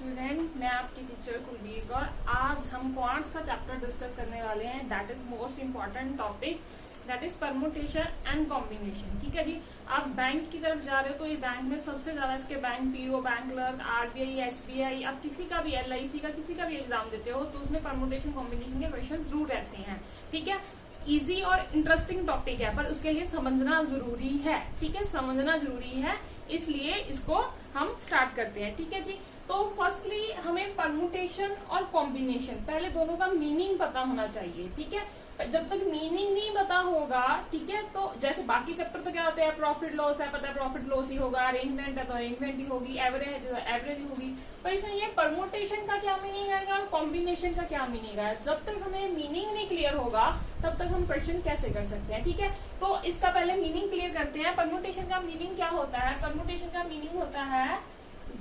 Student, मैं आपकी teacher Kuldeep और आज हम क्वांट्स का चैप्टर डिस्कस करने वाले हैं। That is most important topic, that is permutation and combination. ठीक है जी, आप बैंक की तरफ जा रहे हो तो ये बैंक में सबसे ज्यादा इसके bank PO, bank clerk, RBI, SBI, आप किसी का भी एलआईसी का किसी का भी एग्जाम देते हो तो उसमें परमुटेशन कॉम्बिनेशन के क्वेश्चन जरूर रहते हैं। ठीक है, इजी और इंटरेस्टिंग टॉपिक है पर उसके लिए समझना जरूरी है। ठीक है, समझना जरूरी है, इसलिए इसको हम स्टार्ट करते हैं। ठीक है जी, तो फर्स्टली हमें परमुटेशन और कॉम्बिनेशन पहले दोनों का मीनिंग पता होना चाहिए। ठीक है, जब तक मीनिंग नहीं पता होगा, ठीक है, तो जैसे बाकी चैप्टर तो क्या होते हैं, प्रॉफिट लॉस है, पता है प्रॉफिट लॉस ही होगा, अरेंजमेंट है तो अरेंजमेंट ही होगी, एवरेज है तो एवरेज ही होगी, पर इसमें ये परमुटेशन का क्या मीनिंग आएगा और कॉम्बिनेशन का क्या मीनिंग आएगा। जब तक हमें मीनिंग नहीं क्लियर होगा तब तक हम क्वेश्चन कैसे कर सकते हैं। ठीक है, तो इसका पहले मीनिंग क्लियर करते हैं। परमुटेशन का मीनिंग क्या होता है? परमुटेशन का मीनिंग होता है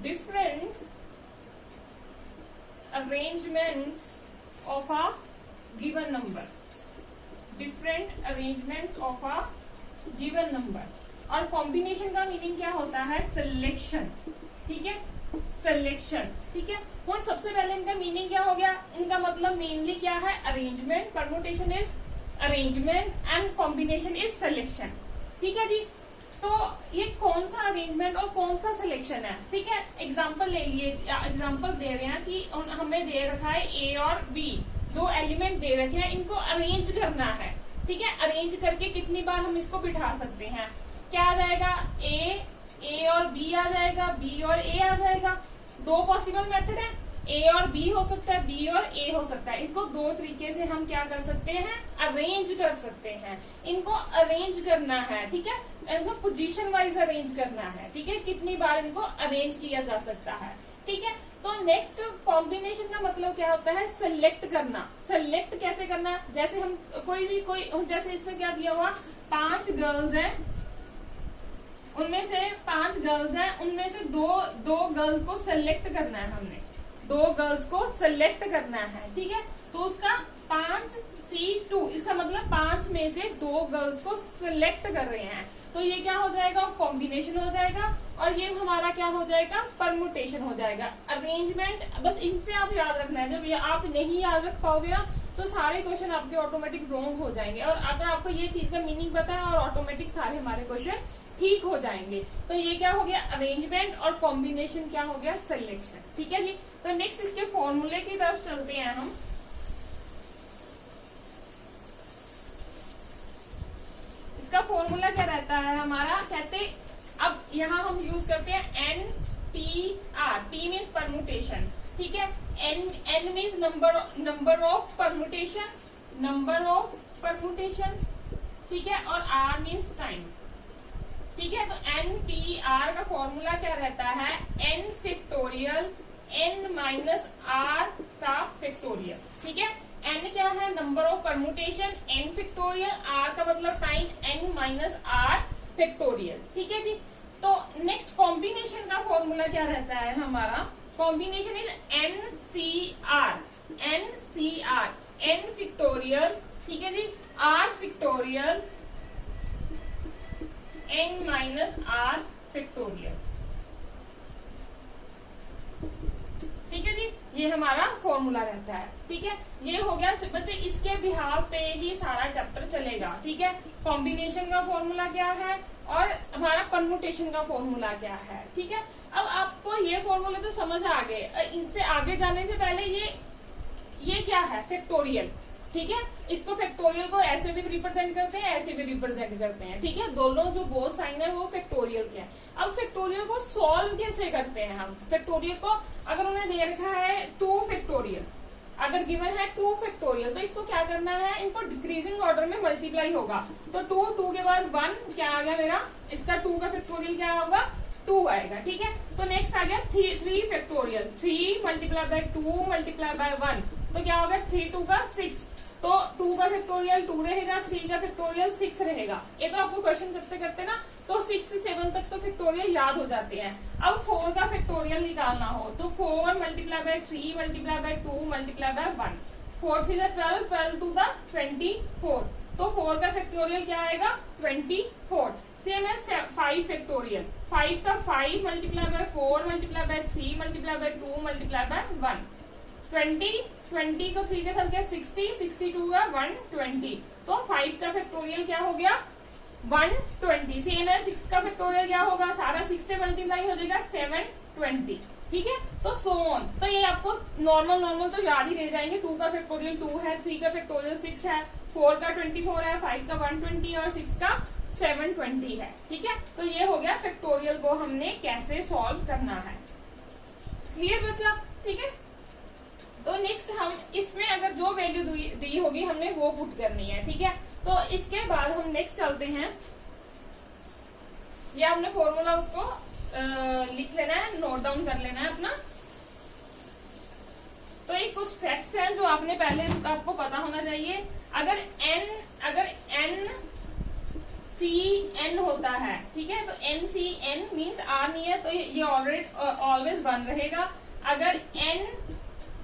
different arrangements of a given number, different arrangements of a given number। और कॉम्बिनेशन का मीनिंग क्या होता है? सिलेक्शन। ठीक है, सिलेक्शन। ठीक है, और सबसे पहले इनका मीनिंग क्या हो गया? इनका मतलब मेनली क्या है? Arrangement. Permutation is arrangement and combination is selection. ठीक है जी, तो ये कौन सा अरेंजमेंट और कौन सा सिलेक्शन है? ठीक है, एग्जांपल ले लिए, एग्जांपल दे रहे हैं कि हमें दे रखा है ए और बी, दो एलिमेंट दे रखे हैं, इनको अरेंज करना है। ठीक है, अरेंज करके कितनी बार हम इसको बिठा सकते हैं? क्या आ जाएगा? ए और बी आ जाएगा, बी और ए आ जाएगा। दो पॉसिबल मेथड है, ए और बी हो सकता है, बी और ए हो सकता है। इनको दो तरीके से हम क्या कर सकते हैं? अरेंज कर सकते हैं। इनको अरेंज करना है। ठीक है, इनको पोजीशन वाइज अरेंज करना है। ठीक है, कितनी बार इनको अरेंज किया जा सकता है। ठीक है, तो नेक्स्ट कॉम्बिनेशन का मतलब क्या होता है? सेलेक्ट करना। सेलेक्ट कैसे करना? जैसे हम कोई जैसे इसमें क्या दिया हुआ, 5 गर्ल्स हैं, उनमें से 5 गर्ल्स हैं, उनमें से दो गर्ल्स को सेलेक्ट करना है। हमने 2 गर्ल्स को सेलेक्ट करना है। ठीक है, तो उसका 5C2, इसका मतलब 5 में से 2 गर्ल्स को सिलेक्ट कर रहे हैं, तो ये क्या हो जाएगा? कॉम्बिनेशन हो जाएगा। और ये हमारा क्या हो जाएगा? परमुटेशन हो जाएगा। अरेंजमेंट, बस इनसे आप याद रखना है। जब ये आप नहीं याद रख पाओगे ना तो सारे क्वेश्चन आपके ऑटोमेटिक रॉन्ग हो जाएंगे, और अगर आपको ये चीज का मीनिंग पता है और ऑटोमेटिक सारे हमारे क्वेश्चन ठीक हो जाएंगे। तो ये क्या हो गया? अरेंजमेंट, और कॉम्बिनेशन क्या हो गया? सिलेक्शन। ठीक है जी, तो नेक्स्ट इसके फॉर्मूले की तरफ चलते हैं हम। इसका फॉर्मूला क्या रहता है हमारा? कहते, अब यहाँ हम यूज करते हैं NPR। P means permutation. ठीक है, N means number of permutation, number of permutation. ठीक है, और R मीन्स टाइम। ठीक है, तो NPR का फॉर्मूला क्या रहता है? N factorial N minus R का फैक्टोरियल। ठीक है, N क्या है? Number of permutation, N factorial, R का मतलब time, N minus R factorial. ठीक है जी, तो नेक्स्ट कॉम्बिनेशन का फॉर्मूला क्या रहता है हमारा? Combination is NCR। NCR N factorial, ठीक है जी, R factorial N minus R factorial. ठीक है जी, ये हमारा फॉर्मूला रहता है। ठीक है, ये हो गया बच्चे, इसके बिहाव पे ही सारा चैप्टर चलेगा। ठीक है, कॉम्बिनेशन का फॉर्मूला क्या है और हमारा परमुटेशन का फॉर्मूला क्या है। ठीक है, अब आपको ये फॉर्मूला तो समझ आ गए। इनसे आगे जाने से पहले ये क्या है? फैक्टोरियल। ठीक है, इसको फैक्टोरियल को ऐसे भी रिप्रेजेंट करते हैं, ऐसे भी रिप्रेजेंट करते हैं। ठीक है, दोनों जो बोथ साइन है वो फैक्टोरियल के हैं। अब फैक्टोरियल को सॉल्व कैसे करते हैं हम? फैक्टोरियल को अगर उन्हें दे रखा है 2 फैक्टोरियल, अगर गिवन है 2 फैक्टोरियल, तो इसको क्या करना है? इनको डिक्रीजिंग ऑर्डर में मल्टीप्लाई होगा। तो 2 के बाद 1 क्या आ गया मेरा? इसका 2 का फैक्टोरियल क्या होगा? 2 आएगा। ठीक है, तो नेक्स्ट आ गया 3 factorial, 3 multiply by 2 multiply bye 1, तो क्या होगा? 3 2 का 6, तो 2 का फैक्टोरियल 2 रहेगा, 3 का फैक्टोरियल 6 रहेगा। ये तो आपको क्वेश्चन करते करते ना तो 6 से 7 तक तो फैक्टोरियल याद हो जाते हैं। अब 4 का फैक्टोरियल निकालना हो तो 4 multiply by 3 multiply by 2 multiply bye 1, 4 3 12, 12 2 24, तो 4 का फैक्टोरियल क्या आएगा? 24। सेम एज 5 फैक्टोरियल, 5 का 5 multiply by 4 multiply by 3 multiply by 2 multiply bye 1, 20 को 3 के साथ क्या 60, 62 का 120, तो 5 का फैक्टोरियल क्या हो गया 120। सेम है 6 का फैक्टोरियल क्या होगा, सारा 6 से मल्टीप्लाई हो जाएगा 720, ठीक है। तो सो ऑन, तो ये आपको नॉर्मल तो याद ही रह जाएंगे। 2 का फैक्टोरियल 2 है, 3 का फैक्टोरियल 6 है, 4 का 24 है, 5 का 120 और 6 का 720 है, ठीक है। तो ये हो गया फैक्टोरियल को हमने कैसे सॉल्व करना है। क्लियर बच्चा, ठीक है। तो नेक्स्ट हम इसमें अगर जो वैल्यू दी होगी हमने वो पुट करनी है, ठीक है। तो इसके बाद हम नेक्स्ट चलते हैं, ये हमने फॉर्मूला उसको लिख लेना है, नोट डाउन कर लेना है अपना। तो एक कुछ फैक्ट्स हैं जो आपने पहले आपको पता होना चाहिए। अगर n सी एन होता है, ठीक है, तो n C N means R नहीं है तो ये ऑलवेज 1 रहेगा। अगर n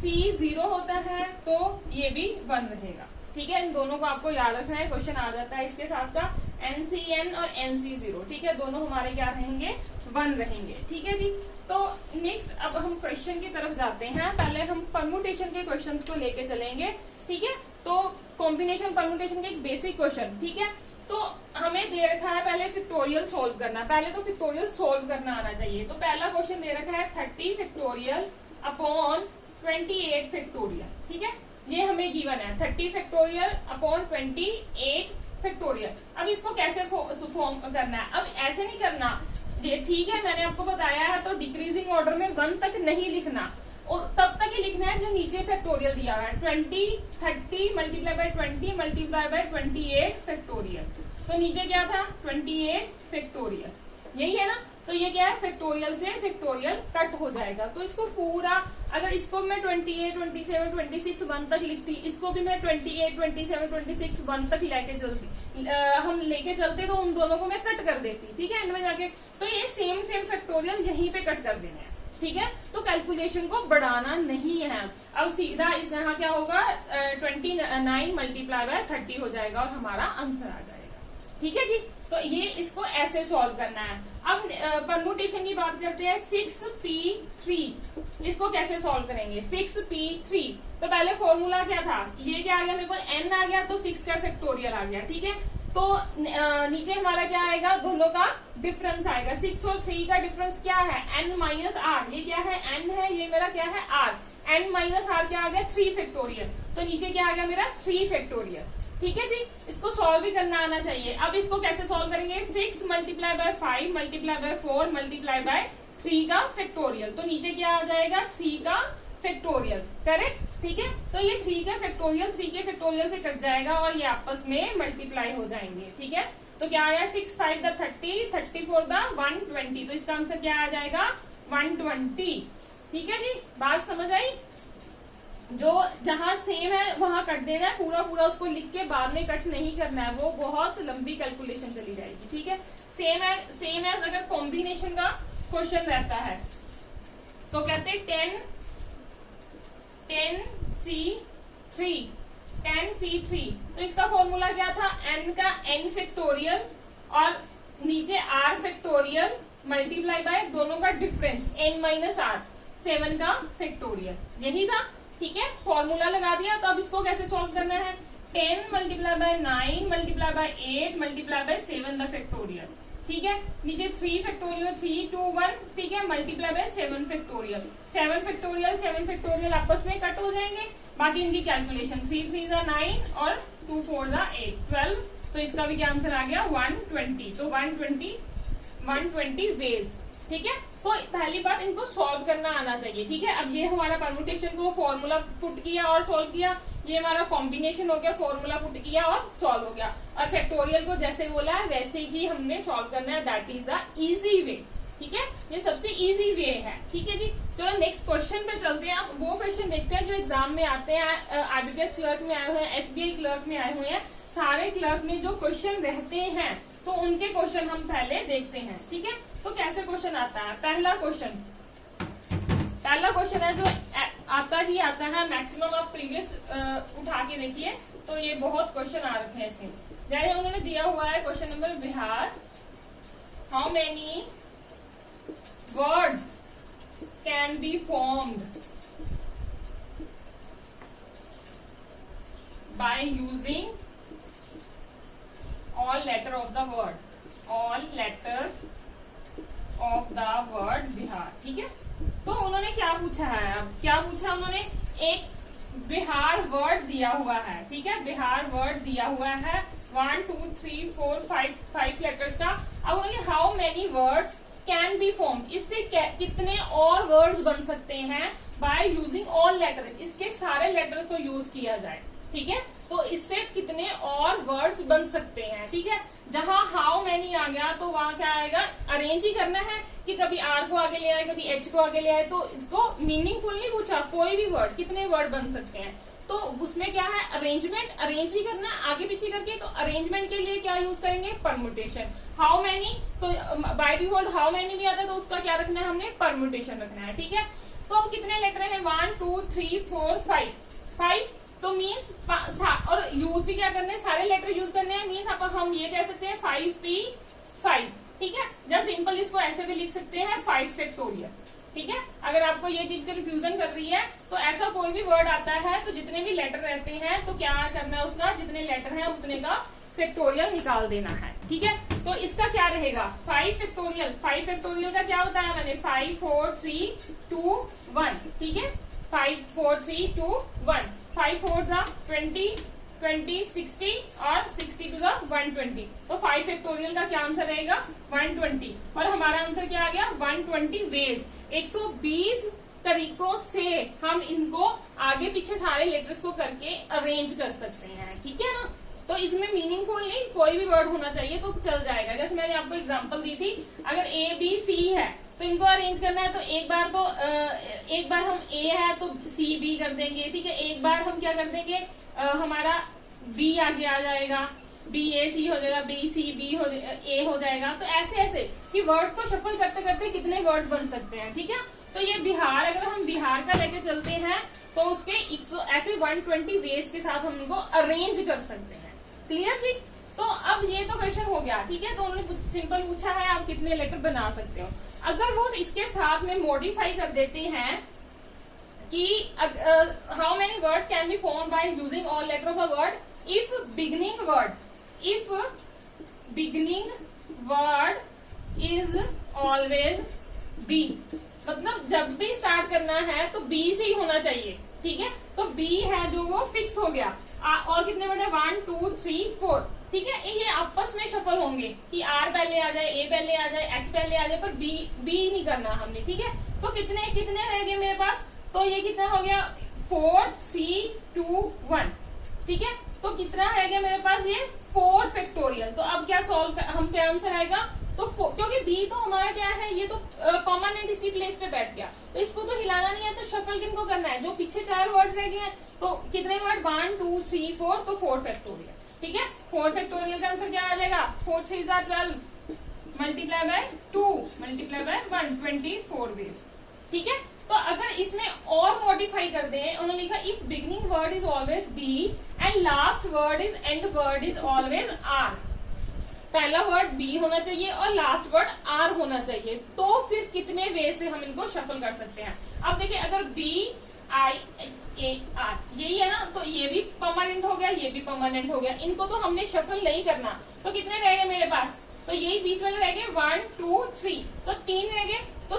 सी 0 होता है तो ये भी 1 रहेगा, ठीक है। इन दोनों को आपको याद रखना है, क्वेश्चन आ जाता है इसके साथ का NCN और NC0, ठीक है, दोनों हमारे क्या रहेंगे 1 रहेंगे, ठीक है जी। तो नेक्स्ट अब हम क्वेश्चन की तरफ जाते हैं। पहले हम परमुटेशन के क्वेश्चंस को लेके चलेंगे, ठीक है। तो कॉम्बिनेशन परमुटेशन के एक बेसिक क्वेश्चन, ठीक है। तो हमें दे रखा है पहले फैक्टोरियल सोल्व करना, पहले तो फैक्टोरियल सोल्व करना आना चाहिए। तो पहला क्वेश्चन दे रखा है 30 फैक्टोरियल अपॉन 28 फैक्टोरियल, ठीक है, ये हमें गिवन है 30 फैक्टोरियल अपॉन 28 फैक्टोरियल। अब इसको कैसे फॉर्म करना है, अब ऐसे नहीं करना, ये ठीक है मैंने आपको बताया है, तो डिक्रीजिंग ऑर्डर में 1 तक नहीं लिखना, और तब तक ही लिखना है जो नीचे फैक्टोरियल दिया हुआ है 20, 30 multiply by 20 multiply by 28 factorial. तो नीचे क्या था 28 फैक्टोरियल, यही है ना। तो ये क्या है फैक्टोरियल से फैक्टोरियल कट हो जाएगा। तो इसको पूरा, अगर इसको मैं 28, 27, 26 1 तक लिखती, इसको भी मैं 28, 27, 26 1 तक लेके चलती, हम लेके चलते तो उन दोनों को मैं कट कर देती, ठीक है, एंड में जाके। तो ये सेम फैक्टोरियल यहीं पे कट कर देने हैं, ठीक है। तो कैलकुलेशन को बढ़ाना नहीं है। अब सीधा इस यहाँ क्या होगा 29 मल्टीप्लाई बाय 30 हो जाएगा और हमारा आंसर आ जाएगा, ठीक है जी। तो ये इसको ऐसे सॉल्व करना है। अब परमुटेशन की बात करते हैं 6p3, इसको कैसे सॉल्व करेंगे 6p3। तो पहले फॉर्मूला क्या था, ये क्या आ गया मेरे को n आ गया तो 6 का फैक्टोरियल आ गया, ठीक है। तो नीचे हमारा क्या आएगा, दोनों का डिफरेंस आएगा। 6 और 3 का डिफरेंस क्या है n माइनस आर, ये क्या है n है, ये मेरा क्या है r, n माइनस आर क्या आ गया 3 फैक्टोरियल। तो नीचे क्या आ गया मेरा 3 फैक्टोरियल, ठीक है जी। इसको सॉल्व भी करना आना चाहिए। अब इसको कैसे सॉल्व करेंगे 6 multiply by 5 multiply by 4 multiply by 3 का फैक्टोरियल। तो नीचे क्या आ जाएगा 3 का फैक्टोरियल, करेक्ट, ठीक है। तो ये 3 का फैक्टोरियल 3 के फैक्टोरियल से कट जाएगा और ये आपस में मल्टीप्लाई हो जाएंगे, ठीक है। तो क्या आया 6 5 द 30, 30 4 द 120, तो इसका आंसर क्या आ जाएगा 120, ठीक है जी। बात समझ आई, जो जहां सेम है वहां कट देना है, पूरा पूरा उसको लिख के बाद में कट नहीं करना है, वो बहुत लंबी कैलकुलेशन चली जाएगी, ठीक है। सेम है अगर कॉम्बिनेशन का क्वेश्चन रहता है तो कहते हैं 10c3, तो इसका फॉर्मूला क्या था n का n फैक्टोरियल और नीचे r फैक्टोरियल मल्टीप्लाई बाय दोनों का डिफरेंस n माइनस r 7 का फैक्टोरियल, यही था, ठीक है। फॉर्मूला लगा दिया। तो अब इसको कैसे सॉल्व करना है 10 multiply by 9 multiply by 8 multiply by 7 the factorial, ठीक है। नीचे 3 फैक्टोरियल 3 2 1, ठीक है, मल्टीप्लाई बाय 7 फैक्टोरियल, 7 फैक्टोरियल आपस में कट हो जाएंगे। बाकी इनकी कैलकुलेशन 3 3 द 9 और 2 4 द 8 12, तो इसका भी क्या आंसर आ गया 120। तो 120 वेज, ठीक है। तो पहली बात इनको सॉल्व करना आना चाहिए, ठीक है। अब ये हमारा परमुटेशन को फॉर्मूला पुट किया और सॉल्व किया, ये हमारा कॉम्बिनेशन हो गया, फॉर्मूला पुट किया और सॉल्व हो गया। और फैक्टोरियल को जैसे बोला है वैसे ही हमने सॉल्व करना है, that is the easy way, ठीक है। ये सबसे इजी वे है, ठीक है जी। चलो नेक्स्ट क्वेश्चन पे चलते हैं। अब वो क्वेश्चन देखते हैं जो एग्जाम में आते हैं, आईबीपीएस क्लर्क में आए हुए हैं, एसबीआई क्लर्क में आए हुए हैं, सारे क्लर्क में जो क्वेश्चन रहते हैं तो उनके क्वेश्चन हम पहले देखते हैं, ठीक है। तो कैसे क्वेश्चन आता है, पहला क्वेश्चन है जो आता है, मैक्सिमम आप प्रीवियस उठा के देखिए तो ये बहुत क्वेश्चन आ रखे हैं इसमें। जैसे उन्होंने दिया हुआ है question number Bihar, how many words can be formed by using all letter of the word, all letter of the word Bihar. ठीक है, तो उन्होंने क्या पूछा है, अब क्या पूछा उन्होंने, एक बिहार वर्ड दिया हुआ है। ठीक है, बिहार वर्ड दिया हुआ है 1 2 3 4 5 लेटर्स का। अब उन्होंने how many words can be form, इससे कितने और वर्ड्स बन सकते हैं बाय यूजिंग ऑल लेटर, इसके सारे लेटर्स को यूज किया जाए। ठीक है, तो इससे कितने और वर्ड्स बन सकते हैं। ठीक है, जहां हाउ मैनी आ गया तो वहां क्या आएगा, अरेंज ही करना है कि कभी आर को आगे ले आए कभी एच को आगे ले आए, तो इसको मीनिंगफुल नहीं पूछा, कोई भी वर्ड कितने वर्ड बन सकते हैं। तो उसमें क्या है, अरेंजमेंट, अरेंज ही करना है आगे पीछे करके। तो अरेंजमेंट के लिए क्या यूज करेंगे, परमुटेशन। हाउ मैनी, तो बाय डिफॉल्ट हाउ मैनी भी आता है, तो उसका क्या रखना है, हमने परमुटेशन रखना है। ठीक है, तो अब कितने लेटर हैं, 1 2 3 4 5, तो मीन्स, और यूज भी क्या करने हैं, सारे लेटर यूज करने हैं। मीन्स आप हम ये कह सकते हैं 5p5। ठीक है, जस्ट सिंपल इसको ऐसे भी लिख सकते हैं 5 फैक्टोरियल। ठीक है, अगर आपको ये चीज कंफ्यूजन कर रही है तो ऐसा कोई भी वर्ड आता है तो जितने भी लेटर रहते हैं तो क्या करना है, उसका जितने लेटर है उतने का फैक्टोरियल निकाल देना है। ठीक है, तो इसका क्या रहेगा, 5 फैक्टोरियल। 5 फैक्टोरियल का क्या होता है, मैंने 5 4 3 2 1। ठीक है, 5 4 3 2 1, 5 4 द 20 20 60 और 60 टू द 120। तो 5 फैक्टोरियल का क्या आंसर रहेगा, 120। और हमारा आंसर क्या आ गया, 120 वेज, 120 तरीकों से हम इनको आगे पीछे सारे लेटर्स को करके अरेंज कर सकते हैं। ठीक है ना, तो इसमें मीनिंगफुल नहीं, कोई भी वर्ड होना चाहिए तो चल जाएगा। जैसे मैंने आपको एग्जांपल दी थी, अगर ए बी सी है तो इनको अरेंज करना है, तो एक बार हम ए है तो सी बी कर देंगे। ठीक है, एक बार हम क्या कर देंगे, हमारा बी आगे आ जाएगा, बी ए सी हो जाएगा, बी सी बी हो ए हो जाएगा। तो ऐसे ऐसे कि वर्ड्स को शफल करते करते कितने वर्ड्स बन सकते हैं। ठीक है, तो ये बिहार, अगर हम बिहार का लेके चलते हैं तो उसके ऐसे 120 वेज के साथ हम इनको अरेंज कर सकते हैं। क्लियर जी, तो अब ये तो क्वेश्चन हो गया। ठीक है, तो उन्होंने सिंपल पूछा है आप कितने लेटर बना सकते हो। अगर वो इसके साथ में मॉडिफाई कर देते हैं कि how many words can be form by using all letter of the word if beginning word is always B, मतलब जब भी स्टार्ट करना है तो बी से ही होना चाहिए। ठीक है, तो बी है जो वो फिक्स हो गया। और कितने वर्ड है, 1 2 3 4। ठीक है, ये आपस में शफल होंगे कि आर पहले आ जाए, ए पहले आ जाए, एच पहले आ जाए, पर बी नहीं करना हमने। ठीक है, तो कितने रह गए मेरे पास, तो ये कितना हो गया, 4 3 2 1। ठीक है, तो कितना रह गया मेरे पास, ये 4 फैक्टोरियल। तो अब क्या सॉल्व, हम क्या आंसर आएगा, तो क्योंकि बी तो हमारा क्या है, ये तो परमानेंट इसी प्लेस पे बैठ गया, तो इसको तो हिलाना नहीं है, तो शफल किनको करना है, जो पीछे 4 वर्ड रह गए हैं। तो कितने वर्ड, 1 2 3 4, तो 4 फैक्टोरियल। ठीक है, 4 फैक्टोरियल का आंसर क्या आ जाएगा, 4 3 12 multiply by 2 multiply by 124 ways. ठीक है, तो अगर इसमें और मॉडिफाई कर दें, उन्होंने लिखा if beginning word is always B and last word is and word is always R. पहला वर्ड बी होना चाहिए और लास्ट वर्ड आर होना चाहिए, तो फिर कितने वे से हम इनको शफल कर सकते हैं। अब देखिए, अगर बी आई ए आर यही है ना, तो ये भी परमानेंट हो गया, ये भी परमानेंट हो गया, इनको तो हमने शफल नहीं करना। तो कितने रह गए मेरे पास, तो यही बीच वाले रह गए 1 2 3, तो 3 रह गए, तो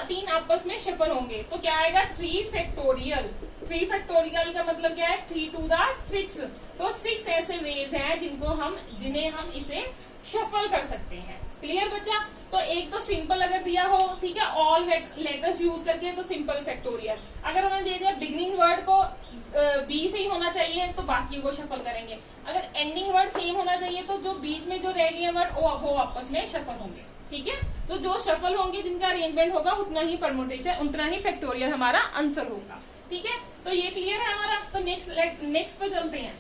3 आपस में शफल होंगे, तो क्या आएगा, 3 फैक्टोरियल। 3 फैक्टोरियल का मतलब क्या है, 3 टू द 6। तो 6 ऐसे वेज हैं जिन्हें हम इसे शफल कर सकते हैं। क्लियर बच्चा, तो एक तो सिंपल अगर दिया हो, ठीक है, ऑल लेटर्स यूज करके, तो सिंपल फैक्टोरियल। अगर उन्होंने दे दिया बिगिनिंग वर्ड को बी से ही होना चाहिए, तो बाकी को शफल करेंगे। अगर एंडिंग वर्ड सेम होना चाहिए, तो जो बीच में जो रह गए वर्ड वो आपस में शफल होंगे। ठीक है, तो जो शफल होंगे, जिनका अरेंजमेंट होगा, उतना ही परमुटेशन, उतना ही फैक्टोरियल हमारा आंसर होगा। ठीक है, तो ये क्लियर है हमारा। तो नेक्स्ट पे चलते हैं।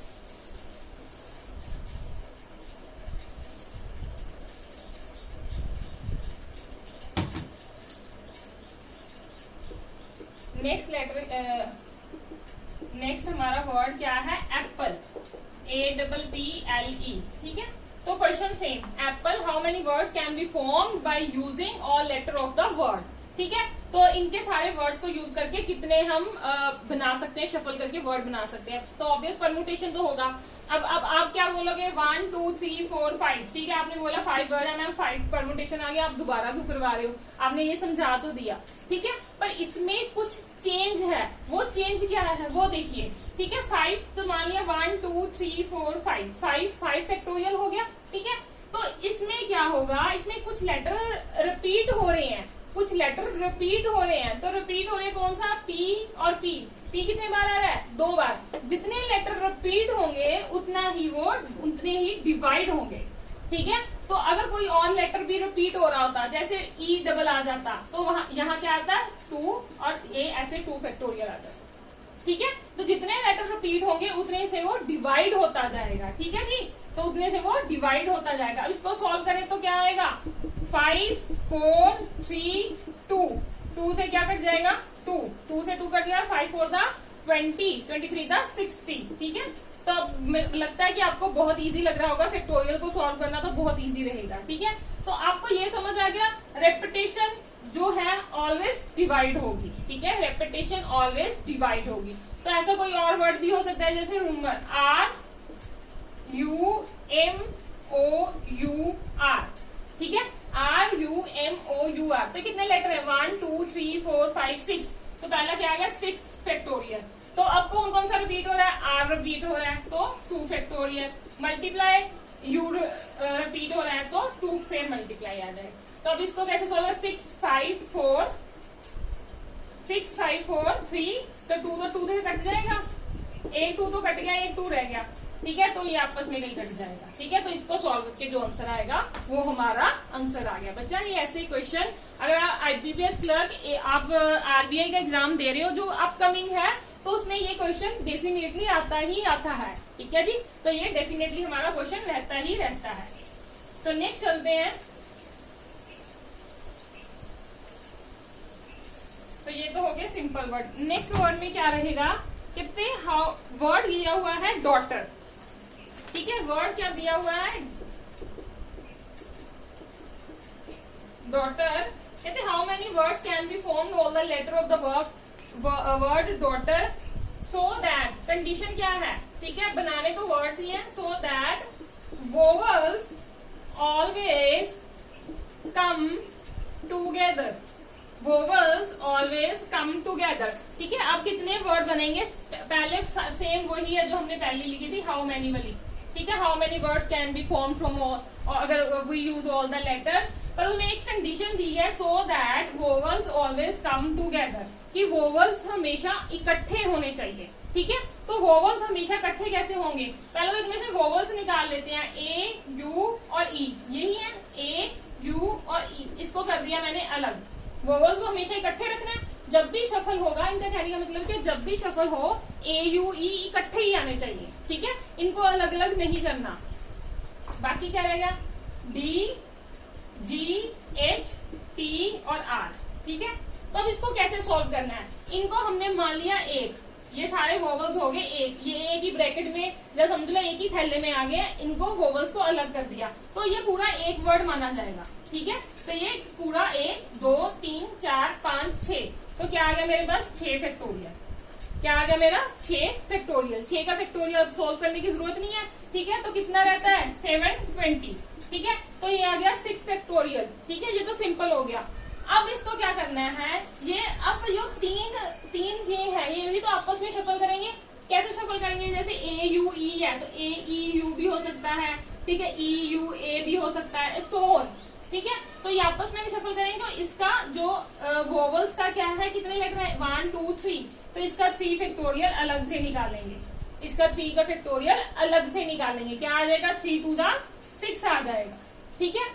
नेक्स्ट हमारा वर्ड क्या है, एप्पल, APPLE। ठीक है, तो question same, apple, how many words can be formed by using all letter of the word. ठीक है, तो इनके सारे वर्ड्स को यूज करके कितने हम बना सकते हैं, शफल करके वर्ड बना सकते हैं। तो ऑब्वियस परम्यूटेशन तो होगा। अब आप क्या बोलोगे, 1 2 3 4 5, ठीक है, आपने बोला 5 वर्ड है मैम, 5 परम्यूटेशन आ गया, आप दोबारा क्यों करवा रहे हो, आपने ये समझा तो दिया। ठीक है, पर इसमें कुछ चेंज है, वो चेंज क्या है वो देखिए। ठीक है, 5 तो मान लिया 1 2 3 4 5, 5 फैक्टोरियल हो गया। ठीक है, तो इसमें क्या होगा, इसमें कुछ लेटर रिपीट हो रहे हैं, कुछ लेटर रिपीट हो रहे हैं। तो रिपीट हो रहे हैं कौन सा, पी और पी। पी कितने बार आ रहा है, 2 बार। जितने लेटर रिपीट होंगे उतना ही वो उतने ही डिवाइड होंगे। ठीक है, तो अगर कोई और लेटर भी रिपीट हो रहा होता, जैसे ई डबल आ जाता, तो वहां यहाँ क्या आता है 2, और ए ऐसे 2 फैक्टोरियल आता है। ठीक है, तो जितने लेटर रिपीट होंगे उतने से वो डिवाइड होता जाएगा। ठीक है जी, तो उतने से वो डिवाइड होता जाएगा। अब इसको सॉल्व करें तो क्या आएगा, 5 4 3 2, 2 से क्या कट जाएगा, 2 से 2 कट जाएगा, 5 4 दा 20, 23 दा 60। ठीक है, तो अब लगता है कि आपको बहुत इजी लग रहा होगा, फैक्टोरियल को सॉल्व करना तो बहुत इजी रहेगा। ठीक है, तो आपको ये समझ आ गया, रेपिटेशन जो है ऑलवेज डिवाइड होगी। ठीक है, रेपिटेशन ऑलवेज डिवाइड होगी। तो ऐसा कोई और वर्ड भी हो सकता है, जैसे रूमर, RUMOUR। ठीक है, RUMOUR, तो कितने लेटर है, 1 2 3 4 5 6, तो पहला क्या आ गया 6 फैक्टोरियल। तो अब कौन कौन सा रिपीट हो रहा है, R रिपीट हो रहा है तो 2 फैक्टोरियल, मल्टीप्लाई U रिपीट हो रहा है तो 2 फिर मल्टीप्लाई आ जाए। तो अब इसको कैसे सोल्व, 6 5 4 3, तो 2 तो 2 से कट जाएगा, एक 2 तो कट गया, एक 2 रह गया। ठीक है, तो ये आपस में कहीं कट जाएगा। ठीक है, तो इसको सॉल्व करके जो आंसर आएगा वो हमारा आंसर आ गया। बच्चा ये ऐसे क्वेश्चन, अगर आप IBPS क्लर्क, आप RBI का एग्जाम दे रहे हो जो अपकमिंग है, तो उसमें ये क्वेश्चन डेफिनेटली आता ही आता है। ठीक है जी, तो ये डेफिनेटली हमारा क्वेश्चन रहता ही रहता है। तो नेक्स्ट चलते हैं। तो ये तो हो गया सिंपल वर्ड। नेक्स्ट वर्ड में क्या रहेगा, कितने वर्ड दिया हुआ है, डॉटर। ठीक है, वर्ड क्या दिया हुआ है, डॉटर। कहते how many words can be formed all the letter of the word daughter so that, condition क्या है, ठीक है, बनाने तो वर्ड्स ही है, so that vowels always come together, vowels always come together. ठीक है, अब कितने वर्ड बनेंगे, पहले सेम वही है जो हमने पहले लिखी थी, हाउ मेनी वाली। ठीक है, how many words can be form from, अगर we use all the letters, पर उसमें एक कंडीशन दी है, so that vowels always come together, कि वोवल्स हमेशा इकट्ठे होने चाहिए। ठीक है, तो वोवल्स हमेशा इकट्ठे कैसे होंगे, पहले तो इनमें से वोवल्स निकाल लेते हैं, ए यू और ई, यही है ए यू और ई, इसको कर दिया मैंने अलग। वोवल्स को हमेशा इकट्ठे रखना है, जब भी शफल होगा, इनका कहने का मतलब कि जब भी शफल हो ए यू ई इकट्ठे ही आने चाहिए। ठीक है, इनको अलग अलग नहीं करना। बाकी क्या रहेगा, डी जी एच टी और आर। ठीक है, तो अब इसको कैसे सॉल्व करना है, इनको हमने मान लिया एक, ये सारे वोवल्स हो गए एक, ये एक ही ब्रैकेट में, जब समझ लो एक ही थैले में आ गए, इनको वोवल्स को अलग कर दिया, तो ये पूरा एक वर्ड माना जाएगा। ठीक है, तो ये पूरा 1 2 3 4 5 6, तो क्या आ गया मेरे पास 6 फैक्टोरियल। क्या आ गया मेरा 6 फैक्टोरियल। 6 का फैक्टोरियल सोल्व करने की जरूरत नहीं है। ठीक है, तो कितना रहता है 720। ठीक है, तो ये आ गया 6 फैक्टोरियल। ठीक है, ये तो सिंपल हो गया। अब इसको क्या करना है, ये अब जो तीन ये है, ये भी तो आपस में शफल करेंगे। कैसे शफल करेंगे, जैसे ए यू ई है तो ए ई यू भी हो सकता है। ठीक है, ई यू ए भी हो सकता है, सोन। ठीक है, तो ये आपस में भी शफल करेंगे। तो इसका जो वोवल्स का क्या है, कितने लेटर है 1 2 3, तो इसका 3 फैक्टोरियल अलग से निकालेंगे, इसका 3 का फैक्टोरियल अलग से निकालेंगे। क्या आ जाएगा 3 to the 6 आ जाएगा। ठीक है,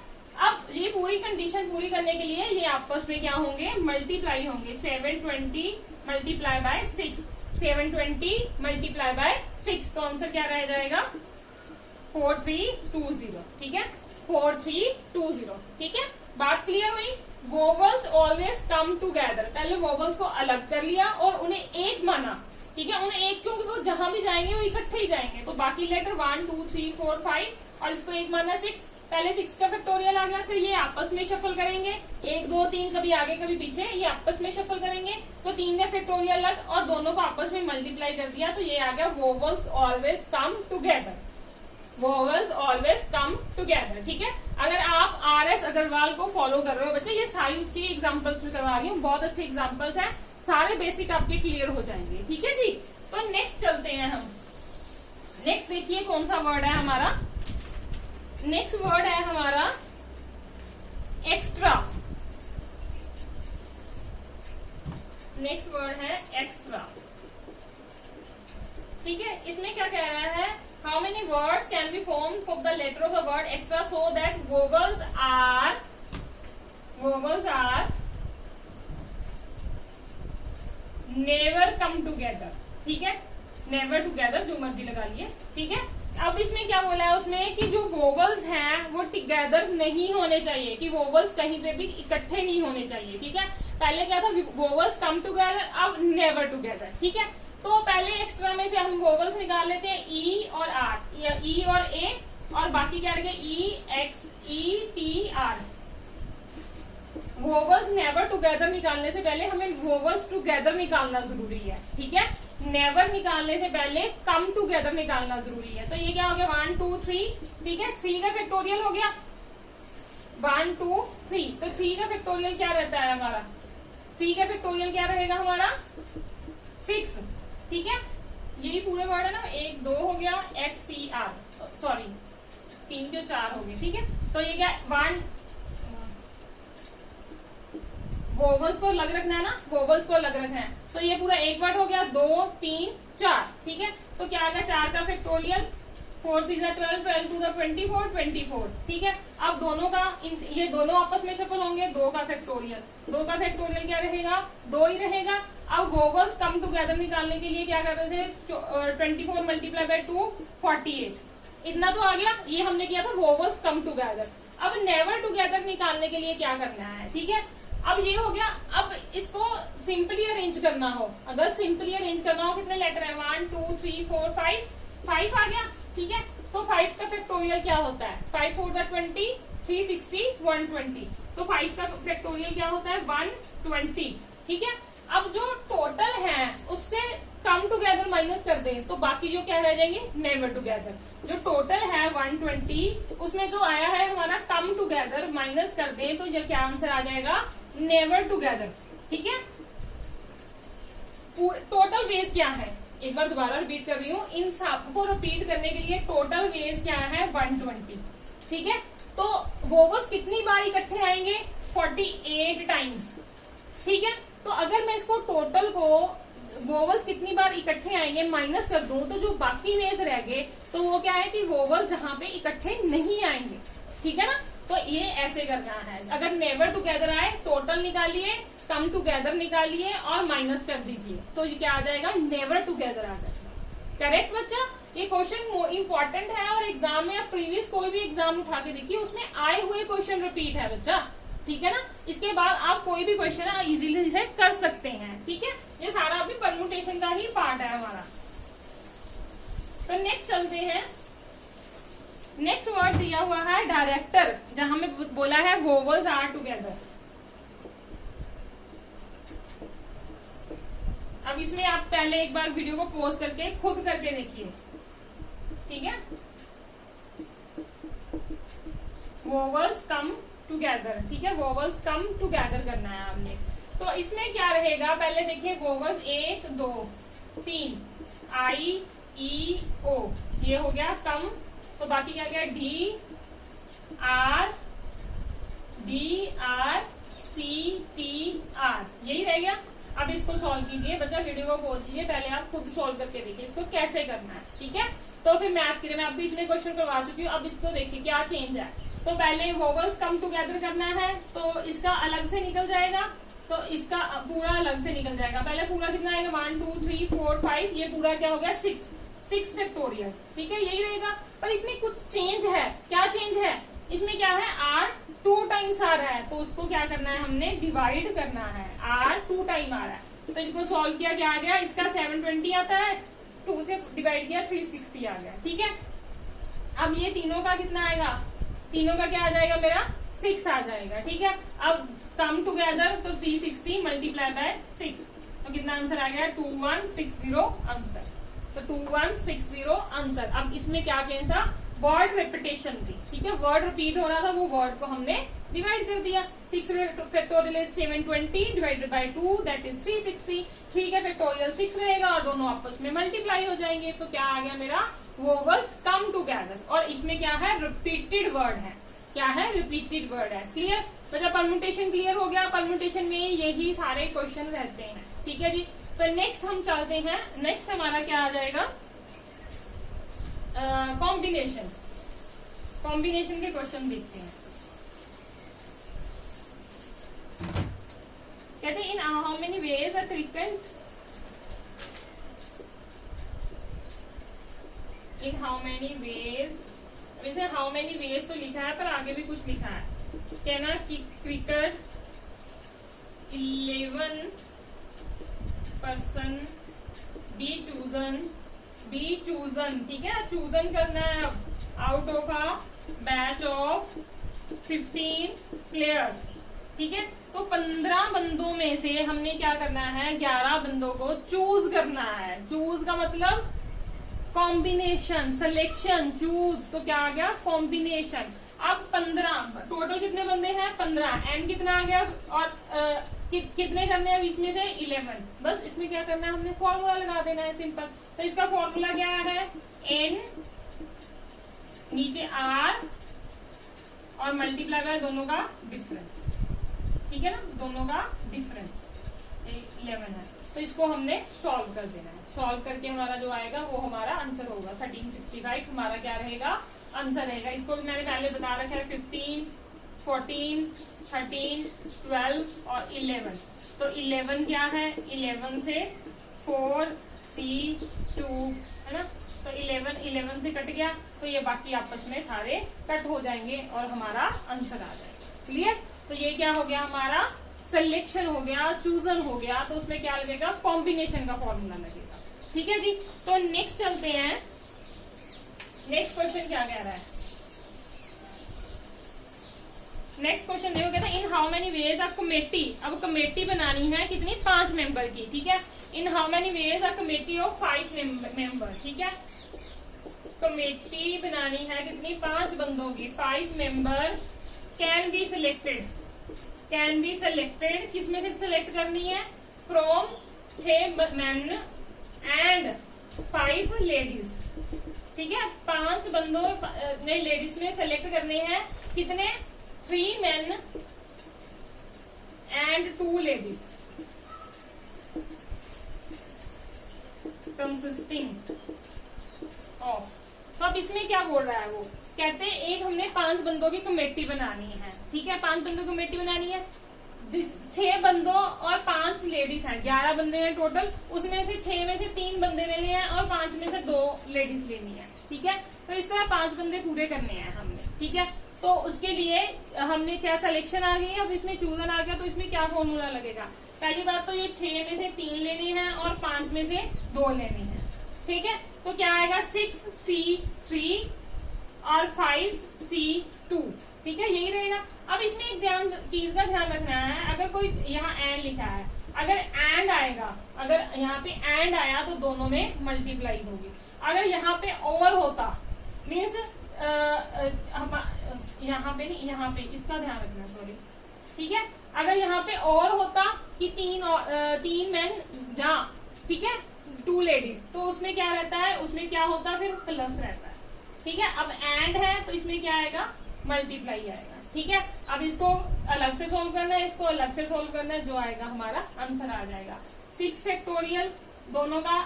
अब ये पूरी कंडीशन पूरी करने के लिए ये आपस में क्या होंगे, मल्टीप्लाई होंगे। 720 मल्टीप्लाई बाय 6, 720 मल्टीप्लाई बाय 6, तो आंसर क्या रह जाएगा 4320। ठीक है, 4320। ठीक है, बात क्लियर हुई। वोवल्स ऑलवेज कम टूगेदर, पहले वोवल्स को अलग कर लिया और उन्हें एक माना, ठीक है, उन एक क्योंकि वो जहां भी जाएंगे वो इकट्ठे ही जाएंगे, तो बाकी लेटर 1 2 3 4 5 और इसको एक माना 6, पहले 6 का फैक्टोरियल आ गया, फिर ये आपस में शफल करेंगे 1 2 3 कभी आगे कभी पीछे, ये आपस में शफल करेंगे तो 3 में फैक्टोरियल लग और दोनों को आपस में मल्टीप्लाई कर दिया, तो ये आ गया vowels always come together, vowels always कम टुगेदर। ठीक है, अगर आप RS अग्रवाल को फॉलो कर रहे हो बच्चे, ये सारी उसकी एग्जांपल्स में करवा रही हूँ, बहुत अच्छे एग्जांपल्स हैं, सारे बेसिक आपके क्लियर हो जाएंगे। ठीक है जी, तो नेक्स्ट चलते हैं हम। नेक्स्ट देखिए कौन सा वर्ड है हमारा, नेक्स्ट वर्ड है हमारा एक्स्ट्रा। नेक्स्ट वर्ड है एक्स्ट्रा। ठीक है, इसमें क्या कह रहा है, how many words can be form from the letter of the word extra so that vowels are never come together. ठीक है, नेवर टुगेदर जो मर्जी लगा लिए। ठीक है, अब इसमें क्या बोला है उसमें कि जो वोवल्स हैं वो टुगेदर नहीं होने चाहिए, कि वोवल्स कहीं पे भी इकट्ठे नहीं होने चाहिए। ठीक है, पहले क्या था, वोवल्स कम टुगेदर, अब नेवर टुगेदर। ठीक है, तो पहले एक्स्ट्रा में से हम वोवल्स निकाल लेते हैं ई और आर, या ई और ए, और बाकी क्या रहेगा E X E T R. Vowels never together निकालने से पहले हमें वोवल्स टुगेदर निकालना जरूरी है। ठीक है, नेवर निकालने से पहले कम टुगेदर निकालना जरूरी है। तो ये क्या हो गया 1 2 3। ठीक है, 3 का फैक्टोरियल हो गया 1 2 3, तो 3 का फैक्टोरियल क्या रहता है हमारा, 3 का फैक्टोरियल क्या रहेगा हमारा 6। ठीक है, यही पूरे वर्ड है ना, 1 2 हो गया एक्स टी आर, सॉरी 3 के 4 हो गए। ठीक है, तो ये क्या 1, वोवल्स को अलग रखना है ना, वोवल्स को अलग रखना है, तो ये पूरा एक वर्ड हो गया 2 3 4। ठीक है, तो क्या आ गया 4 का फैक्टोरियल 4 3 12 12 2 24 24। ठीक है, अब दोनों का ये दोनों आपस में शफल होंगे, 2 का फैक्टोरियल क्या रहेगा 2 ही रहेगा। अब वोवल्स कम टुगेदर निकालने के लिए क्या कर रहे थे, 24 मल्टीप्लाई बाय 2 48, इतना तो आ गया, ये हमने किया था वोवल्स कम टुगेदर। अब नेवर टुगेदर निकालने के लिए क्या करना है, ठीक है, अब ये हो गया। अब इसको सिंपली अरेंज करना हो, अगर सिंपली अरेंज करना हो, कितने लेटर है 1 2 3 4 5 आ गया। ठीक है, तो 5 का फैक्टोरियल क्या होता है 5 4 20 3 60 120, तो 5 का फैक्टोरियल क्या होता है 120। ठीक है, अब जो टोटल है उससे कम टुगेदर माइनस कर दें तो बाकी जो क्या रह जाएंगे नेवर टुगेदर। जो टोटल है 120 उसमें जो आया है हमारा कम टुगेदर माइनस कर दें तो ये क्या आंसर आ जाएगा नेवर टुगेदर। ठीक है, टोटल वेज क्या है, एक बार दोबारा रिपीट कर रही हूँ, इन सबको रिपीट करने के लिए टोटल वेज क्या है 120। ठीक है, तो वोवल्स कितनी बार इकट्ठे आएंगे 48 टाइम्स। ठीक है, तो अगर मैं इसको टोटल को वोवल्स कितनी बार इकट्ठे आएंगे माइनस कर दूं तो जो बाकी वेज रह गए तो वो क्या है कि वोवल्स जहां पे इकट्ठे नहीं आएंगे। ठीक है ना, तो ये ऐसे करना है, अगर नेवर टुगेदर आए टोटल निकालिए, कम टुगेदर निकालिए और माइनस कर दीजिए, तो ये क्या आ जाएगा नेवर टुगेदर आ जाएगा। करेक्ट बच्चा, ये क्वेश्चन इंपॉर्टेंट है और एग्जाम में आप प्रीवियस कोई भी एग्जाम उठा के देखिए उसमें आए हुए क्वेश्चन रिपीट है बच्चा। ठीक है ना, इसके बाद आप कोई भी क्वेश्चन इजीली से कर सकते हैं। ठीक है, ये सारा अभी परम्यूटेशन का ही पार्ट है हमारा। तो नेक्स्ट चलते हैं, नेक्स्ट वर्ड दिया हुआ है डायरेक्टर, जहां में बोला है वोवल्स आर टुगेदर। अब इसमें आप पहले एक बार वीडियो को पॉज करके खुद करके देखिए। ठीक है, वोवल्स कम टुगेदर। ठीक है, वोवल्स कम टुगेदर करना है आपने, तो इसमें क्या रहेगा पहले देखिए, वोवल्स 1 2 3 आई ई ओ, ये हो गया कम, तो बाकी क्या गया D R C T R, यही रह गया। अब इसको सॉल्व कीजिए बच्चा, वीडियो को पॉज कीजिए, पहले आप खुद सॉल्व करके देखिए इसको कैसे करना है। ठीक है, तो फिर मैथ के लिए मैं आपको इतने क्वेश्चन करवा चुकी हूँ, अब इसको देखिए क्या चेंज है। तो पहले वोवल्स कम टुगेदर करना है तो इसका अलग से निकल जाएगा, तो इसका पूरा अलग से निकल जाएगा। पहले पूरा कितना आएगा 1 2 3 4 5, ये पूरा क्या हो गया 6 फैक्टोरियल। ठीक है, यही रहेगा, पर इसमें कुछ चेंज है। क्या चेंज है इसमें, क्या है आर 2 टाइम्स आ रहा है, तो उसको क्या करना है हमने डिवाइड करना है, आर 2 टाइम आ रहा है तो इनको सॉल्व किया, क्या आ गया, इसका 720 आता है, 2 से डिवाइड किया 360 आ गया। ठीक है, अब ये तीनों का कितना आएगा, तीनों का क्या आ जाएगा मेरा 6 आ जाएगा। ठीक है, अब कम टुगेदर तो 360 मल्टीप्लाई बाय 6, तो कितना आंसर आ गया 2160 आंसर। तो 2160 आंसर। अब इसमें क्या चेंज था, वर्ड रेपिटेशन थी। ठीक है, वर्ड रिपीट हो रहा था, वो वर्ड को हमने डिवाइड कर दिया। 6 factorial 720 divided by 2 that is 360। ठीक है, फैक्टोरियल 6 रहेगा और दोनों आपस में मल्टीप्लाई हो जाएंगे। तो क्या आ गया मेरा, वो वर्ड्स कम टुगेदर। और इसमें क्या है, रिपीटेड वर्ड है, क्या है, रिपीटेड वर्ड है। क्लियर, मतलब परम्यूटेशन क्लियर हो गया। परम्यूटेशन में यही सारे क्वेश्चन रहते हैं। ठीक है जी, तो नेक्स्ट हम चलते हैं, नेक्स्ट हमारा क्या आ जाएगा, कॉम्बिनेशन। कॉम्बिनेशन के क्वेश्चन देखते हैं। कहते हैं in how many ways a cricket, in how many ways, वैसे हाउ मेनी वेज तो लिखा है पर आगे भी कुछ लिखा है। कहना कि क्रिकेट 11 पर्सन बी चूजन। ठीक है, चूजन करना है अब out of a batch of 15 players. ठीक है, तो 15 बंदों में से हमने क्या करना है, 11 बंदों को चूज करना है। चूज का मतलब कॉम्बिनेशन, सिलेक्शन, चूज, तो क्या आ गया, कॉम्बिनेशन। अब 15 टोटल कितने बंदे हैं, 15, एन कितना आ गया, और कितने करने हैं इसमें से 11। बस इसमें क्या करना है, हमने फॉर्मूला लगा देना है, सिंपल। तो इसका फॉर्मूला क्या है, एन नीचे आर और मल्टीप्लाई बाय दोनों का डिफरेंस। ठीक है ना, दोनों का डिफरेंस 11 है। तो इसको हमने सॉल्व कर देना है। सॉल्व करके हमारा जो आएगा वो हमारा आंसर होगा। 1365 हमारा क्या रहेगा, आंसर रहेगा। इसको भी मैंने पहले बता रखा है, 15, 14, 13, 12 और 11। तो 11 क्या है, 11 से 4, 3, 2 है ना, तो 11 से कट गया, तो ये बाकी आपस में सारे कट हो जाएंगे और हमारा आंसर आ जाएगा। क्लियर, तो ये क्या हो गया, हमारा सिलेक्शन हो गया, चूजन हो गया। तो उसमें क्या लगेगा, कॉम्बिनेशन का फॉर्मूला लगेगा। ठीक है जी, तो नेक्स्ट चलते हैं। नेक्स्ट क्वेश्चन क्या कह रहा है, नेक्स्ट क्वेश्चन देखो, कहता है in how many ways a committee. अब कमेटी बनानी है कितनी, 5 मेंबर की। ठीक है, in how many ways a committee of 5 member. ठीक है, कमेटी बनानी है कितनी, 5 बंदों की, 5 member can be selected. Can be selected किसमें से सिलेक्ट करनी है, फ्रॉम 6 मेन एंड 5 लेडीज। ठीक है, 5 बंदों में लेडीज में सेलेक्ट करने हैं कितने, 3 main and 2 ladies consisting of. तो अब इसमें क्या बोल रहा है, वो कहते हैं एक हमने 5 बंदों की कमेटी बनानी है। ठीक है, 5 बंदों की कमेटी बनानी है, 6 बंदों और 5 लेडीज हैं, 11 बंदे हैं टोटल। उसमें से 6 में से 3 बंदे लेने हैं और 5 में से 2 लेडीज लेनी है। ठीक है, तो इस तरह 5 बंदे पूरे करने हैं हमने। ठीक है, तो उसके लिए हमने क्या सिलेक्शन आ गई, अब इसमें चूजन आ गया। तो इसमें क्या फॉर्मूला लगेगा, पहली बात तो ये 6 में से 3 लेने हैं और 5 में से 2 लेने हैं। ठीक है, तो क्या आएगा, 6C3 और 5C2। ठीक है, यही रहेगा। अब इसमें एक चीज का ध्यान रखना है, अगर कोई यहाँ एंड लिखा है, अगर एंड आएगा, अगर यहाँ पे एंड आया तो दोनों में मल्टीप्लाई होगी। अगर यहाँ पे और होता मीन्स यहाँ पे नहीं, यहाँ पे इसका ध्यान रखना, सॉरी। ठीक है, अगर यहाँ पे और होता कि 3 मैन जा, ठीक है, 2 लेडीज, तो उसमें क्या रहता है, उसमें क्या होता फिर प्लस रहता है। ठीक है, अब एंड है तो इसमें क्या आएगा, मल्टीप्लाई आएगा। ठीक है, अब इसको अलग से सोल्व करना है, इसको अलग से सोल्व करना है, जो आएगा हमारा आंसर आ जाएगा। 6 फैक्टोरियल दोनों का,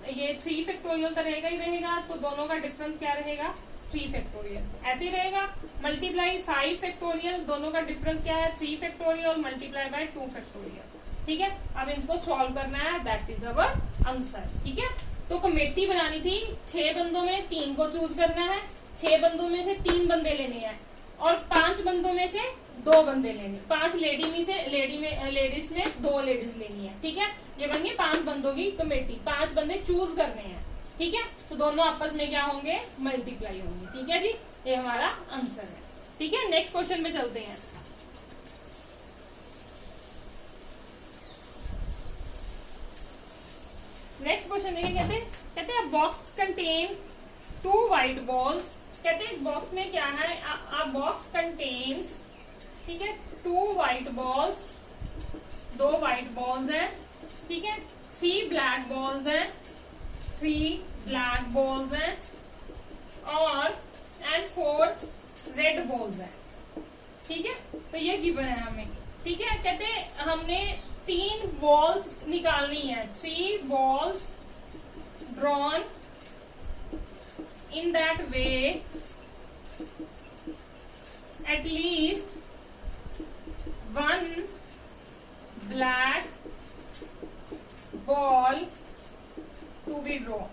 ये 3 फैक्टोरियल तो रहेगा ही रहेगा, तो दोनों का डिफरेंस क्या रहेगा, 3 फैक्टोरियल ऐसे ही रहेगा। मल्टीप्लाई 5 फैक्टोरियल, दोनों का डिफरेंस क्या है, 3 फैक्टोरियल मल्टीप्लाई बाय 2 फैक्टोरियल। ठीक है, अब इनको सॉल्व करना है, दैट इज अवर आंसर। ठीक है, तो कमेटी बनानी थी, 6 बंदों में 3 को चूज करना है, 6 बंदों में से 3 बंदे लेने हैं और 5 बंदों में से 2 बंदे लेंगे, 5 लेडीज में 2 लेडीज लेनी है, ठीक है। ये बन गई 5 बंदों की कमेटी, 5 बंदे चूज करने हैं, ठीक है। तो दोनों आपस में क्या होंगे, मल्टीप्लाई होंगे, ठीक है जी। ये हमारा आंसर है, ठीक है। नेक्स्ट क्वेश्चन में चलते हैं। नेक्स्ट क्वेश्चन देखिए, कहते हैं बॉक्स कंटेन 2 व्हाइट बॉल्स। कहते हैं बॉक्स में क्या है, बॉक्स कंटेन्स, ठीक है, 2 व्हाइट बॉल्स, 2 व्हाइट बॉल्स हैं, ठीक है, 3 ब्लैक बॉल्स हैं, 3 ब्लैक बॉल्स हैं और 4 रेड बॉल्स हैं, ठीक है। तो ये गिवन है हमें, ठीक है। कहते हैं हमने 3 बॉल्स निकालनी है, 3 balls drawn in that way at least 1 black ball to be drawn,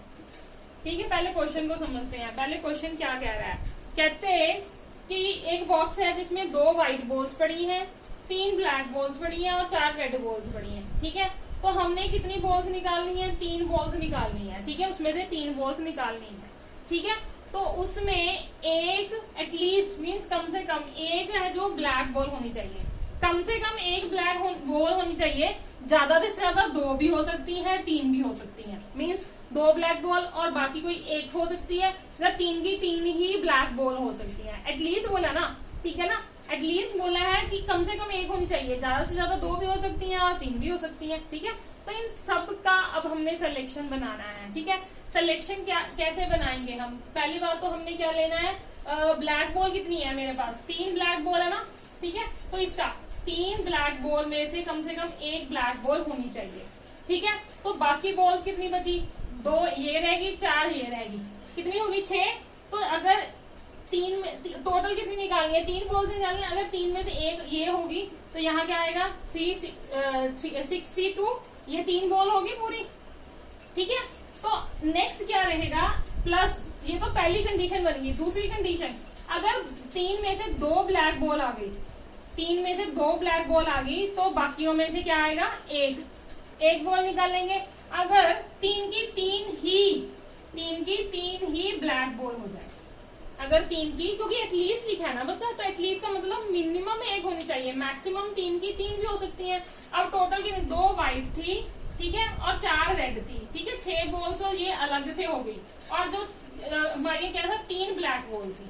ठीक है। पहले क्वेश्चन को समझते हैं। पहले क्वेश्चन क्या कह रहा है, कहते हैं कि एक बॉक्स है जिसमें 2 व्हाइट बॉल्स पड़ी हैं, 3 ब्लैक बॉल्स पड़ी हैं और 4 रेड बॉल्स पड़ी हैं, ठीक है। तो हमने कितनी बॉल्स निकालनी है, 3 बॉल्स निकालनी है, ठीक है। उसमें से 3 बॉल्स निकालनी है, ठीक है। तो उसमें एक एटलीस्ट मीन्स कम से कम एक है जो ब्लैक बॉल होनी चाहिए, कम से कम एक ब्लैक बॉल होनी चाहिए, ज्यादा से ज्यादा 2 भी हो सकती है, 3 भी हो सकती है, मीन्स 2 ब्लैक बॉल और बाकी कोई एक हो सकती है, या 3 की 3 ही ब्लैक बॉल हो सकती है। एटलीस्ट बोला ना, ठीक है ना, एटलीस्ट बोला है कि कम से कम एक होनी चाहिए, ज्यादा से ज्यादा 2 भी हो सकती है और 3 भी हो सकती है, ठीक है। तो इन सब का अब हमने सिलेक्शन बनाना है, ठीक है। सिलेक्शन कैसे बनाएंगे हम, पहली बात तो हमने क्या लेना है, ब्लैक बॉल कितनी है मेरे पास, 3 ब्लैक बॉल है ना, ठीक है। तो इसका 3 ब्लैक बॉल में से कम 1 ब्लैक बॉल होनी चाहिए, ठीक है। तो बाकी बॉल्स कितनी बची, 2 ये रहेगी, 4 ये रहेगी, कितनी होगी 6। तो अगर 3 में टोटल कितनी निकालनी है, 3 बॉल्स निकालनी है, अगर 3 में से एक ये होगी तो यहाँ क्या आएगा 6C2, ये 3 बॉल होगी पूरी, ठीक है। तो नेक्स्ट क्या रहेगा, प्लस ये तो पहली कंडीशन बनेगी। दूसरी कंडीशन, अगर 3 में से 2 ब्लैक बॉल आ गई, 3 में से 2 ब्लैक बॉल आ गई तो बाकियों में से क्या आएगा, एक बॉल निकाल लेंगे। अगर 3 की 3 ही ब्लैक बॉल हो जाए, अगर 3 की, क्योंकि एटलीस्ट लिखा है ना बच्चा, तो एटलीस्ट का मतलब मिनिमम 1 होनी चाहिए, मैक्सिमम 3 की 3 भी हो सकती है। अब टोटल की 2 व्हाइट थी, ठीक है, और 4 रेड थी, ठीक है, 6 बॉल्स और ये अलग से हो गई, और जो हमारी क्या था 3 ब्लैक बॉल थी,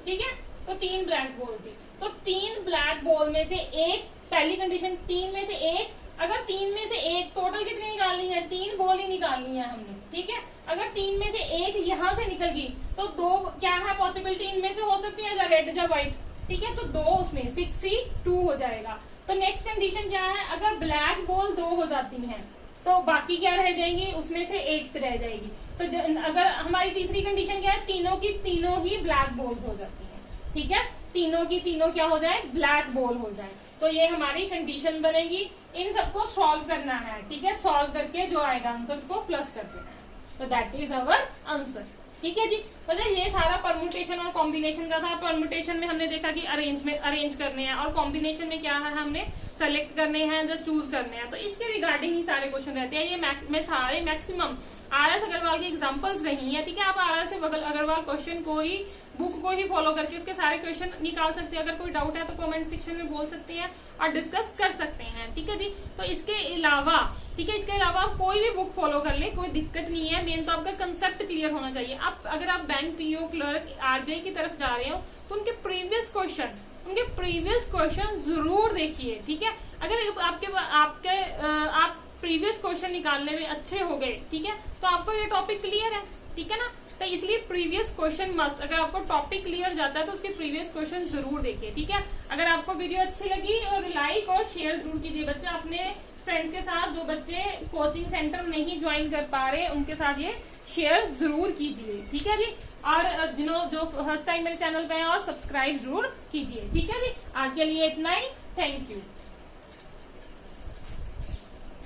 ठीक है। तो 3 ब्लैक बॉल थी, तो 3 ब्लैक बॉल में से एक, पहली कंडीशन 3 में से एक, अगर 3 में से एक, टोटल कितनी निकालनी है, 3 बॉल ही निकालनी है हमने, ठीक है। अगर 3 में से एक यहाँ से निकल गई तो 2 क्या है पॉसिबिलिटी, इनमें से हो सकती है या रेड या व्हाइट, ठीक है। तो 2 उसमें 6C2 हो जाएगा। तो नेक्स्ट कंडीशन क्या है, अगर ब्लैक बॉल 2 हो जाती है तो बाकी क्या रह जाएंगी, उसमें से एक रह जाएगी। तो अगर हमारी तीसरी कंडीशन क्या है, तीनों की तीनों ही ब्लैक बॉल्स हो जाती हैं, ठीक है, तीनों की तीनों क्या हो जाए, ब्लैक बॉल हो जाए। तो ये हमारी कंडीशन बनेगी। इन सबको सॉल्व करना है, ठीक है, सॉल्व करके जो आएगा आंसर उसको प्लस कर देना है, तो दैट इज अवर आंसर, ठीक है जी। मतलब ये सारा परमुटेशन और कॉम्बिनेशन का था। परमुटेशन में हमने देखा कि अरेंज करने हैं, और कॉम्बिनेशन में क्या है, हमने सेलेक्ट करने हैं, जो चूज करने हैं। तो इसके रिगार्डिंग ही सारे क्वेश्चन रहते हैं। ये सारे मैक्सिमम RS अग्रवाल की एग्जांपल्स रही हैं, ठीक है। आप RS अग्रवाल क्वेश्चन को ही, बुक को ही फॉलो करके उसके सारे क्वेश्चन निकाल सकते हैं। अगर कोई डाउट है तो कमेंट सेक्शन में बोल सकते हैं और डिस्कस कर सकते हैं, ठीक है जी। तो इसके अलावा, ठीक है, इसके अलावा आप कोई भी बुक फॉलो कर ले, कोई दिक्कत नहीं है। मेन तो आपका कंसेप्ट क्लियर होना चाहिए। अगर आप बैंक, PO, क्लर्क, RBI की तरफ जा रहे हो तो उनके प्रीवियस क्वेश्चन जरूर देखिए, ठीक है। अगर आप प्रीवियस क्वेश्चन निकालने में अच्छे हो गए, ठीक है, तो आपको ये टॉपिक क्लियर है, ठीक है ना। तो इसलिए प्रीवियस क्वेश्चन मस्ट, अगर आपको टॉपिक क्लियर जाता है तो उसके प्रीवियस क्वेश्चन जरूर देखिए, ठीक है। अगर आपको वीडियो अच्छी लगी और लाइक और शेयर जरूर कीजिए। बच्चे अपने फ्रेंड्स के साथ, जो बच्चे कोचिंग सेंटर नहीं ज्वाइन कर पा रहे, उनके साथ ये शेयर जरूर कीजिए, ठीक है जी। और जो फर्स्ट टाइम मेरे चैनल पे है, और सब्सक्राइब जरूर कीजिए, ठीक है जी। आज के लिए इतना ही, थैंक यू।